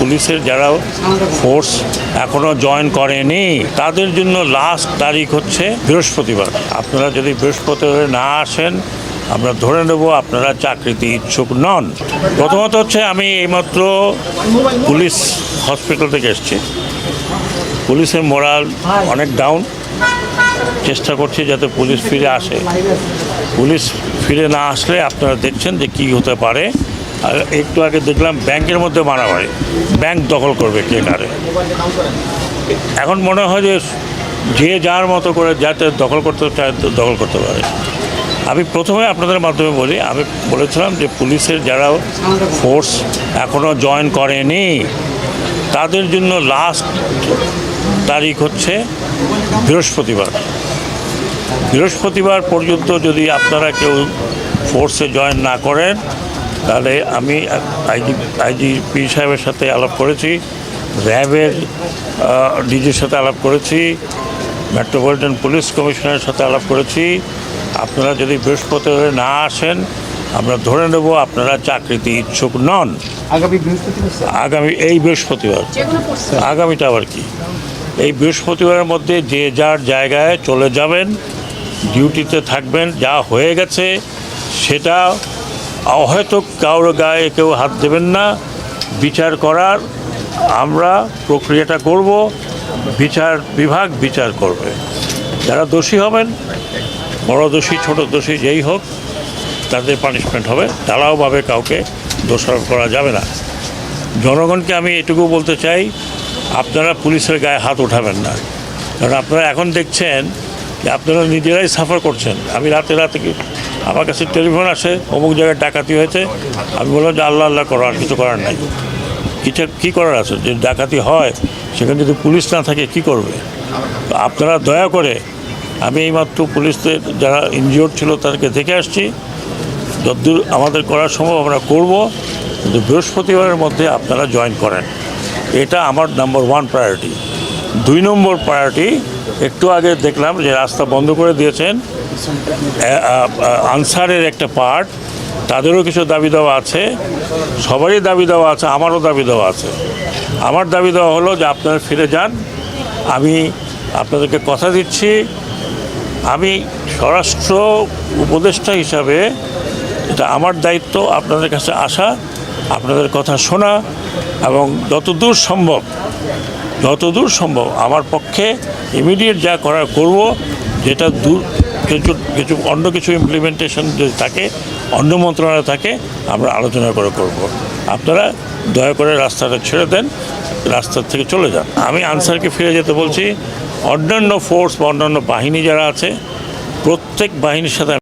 পুলিশের যারা ফোর্স এখনও জয়েন করেনি তাদের জন্য লাস্ট তারিখ হচ্ছে বৃহস্পতিবার। আপনারা যদি বৃহস্পতিবার না আসেন আমরা ধরে নেব আপনারা চাকরিতে ইচ্ছুক নন। প্রথমত হচ্ছে আমি এইমাত্র পুলিশ হসপিটাল থেকে এসেছি। পুলিশের মোরাল অনেক ডাউন। চেষ্টা করছি যাতে পুলিশ ফিরে আসে। পুলিশ ফিরে না আসলে আপনারা দেখছেন যে কী হতে পারে। আর একটু আগে দেখলাম ব্যাংকের মধ্যে মারামারি, ব্যাংক দখল করবে কে কারে। এখন মনে হয় যে যার মতো করে যাতে দখল করতে চায় দখল করতে পারে। আমি প্রথমে আপনাদের মাধ্যমে বলি, আমি বলেছিলাম যে পুলিশের যারা ফোর্স এখনও জয়েন করেনি তাদের জন্য লাস্ট তারিখ হচ্ছে বৃহস্পতিবার। বৃহস্পতিবার পর্যন্ত যদি আপনারা কেউ ফোর্সে জয়েন না করেন তাহলে আমি আইজিপি সাহেবের সাথে আলাপ করেছি, র্যাবের ডিজির সাথে আলাপ করেছি, মেট্রোপলিটন পুলিশ কমিশনারের সাথে আলাপ করেছি। আপনারা যদি বৃহস্পতিবার না আসেন আমরা ধরে নেব আপনারা চাকরিতে ইচ্ছুক নন। আগামী এই বৃহস্পতিবার, আগামীটা আবার কি, এই বৃহস্পতিবারের মধ্যে যে যার জায়গায় চলে যাবেন, ডিউটিতে থাকবেন। যা হয়ে গেছে সেটা হয়তো কারোর গায়ে কেউ হাত দেবেন না। বিচার করার আমরা প্রক্রিয়াটা করব, বিচার বিভাগ বিচার করবে। যারা দোষী হবেন, বড় দোষী ছোট দোষী যেই হোক, তাদের পানিশমেন্ট হবে। ঢালাওভাবে কাউকে দোষারোপ করা যাবে না। জনগণকে আমি এটুকু বলতে চাই, আপনারা পুলিশের গায়ে হাত উঠাবেন না। কারণ আপনারা এখন দেখছেন যে আপনারা নিজেরাই সাফার করছেন। আমি রাতে আমার কাছে টেলিফোন আসে, অমুক জায়গায় ডাকাতি হয়েছে। আমি বললাম যে আল্লাহ আল্লাহ করো, আর কিছু করার নাই। কী করার আছে? যে ডাকাতি হয় সেখানে যদি পুলিশ না থাকে কি করবে? তো আপনারা দয়া করে, আমি এইমাত্র পুলিশদের যারা ইনজিওর্ড ছিল তাদেরকে দেখে আসছি। যতদূর আমাদের করার সম্ভব আমরা করব, কিন্তু বৃহস্পতিবারের মধ্যে আপনারা জয়েন করেন। এটা আমার নাম্বার 1 প্রায়োরিটি। 2 নম্বর প্রায়োরিটি, একটু আগে দেখলাম যে রাস্তা বন্ধ করে দিয়েছেন আনসারের একটা পার্ট, তাদেরও কিছু দাবি দেওয়া আছে, সবারই দাবি দেওয়া আছে, আমারও দাবি দেওয়া আছে। আমার দাবি দেওয়া হলো যে আপনারা ফিরে যান। আমি আপনাদেরকে কথা দিচ্ছি, আমি স্বরাষ্ট্র উপদেষ্টা হিসাবে এটা আমার দায়িত্ব আপনাদের কাছে আসা, আপনাদের কথা শোনা এবং যতদূর সম্ভব আমার পক্ষে ইমিডিয়েট যা করার করব। যেটা কিছু অন্য কিছু ইমপ্লিমেন্টেশন যদি থাকে, অন্য মন্ত্রণালয় থাকে, আমরা আলোচনা করে করব। আপনারা দয়া করে রাস্তাটা ছেড়ে দেন, রাস্তা থেকে চলে যান। আমি আনসারকে ফিরে যেতে বলছি। অন্যান্য ফোর্স বা অন্যান্য বাহিনী যারা আছে, প্রত্যেক বাহিনীর সাথে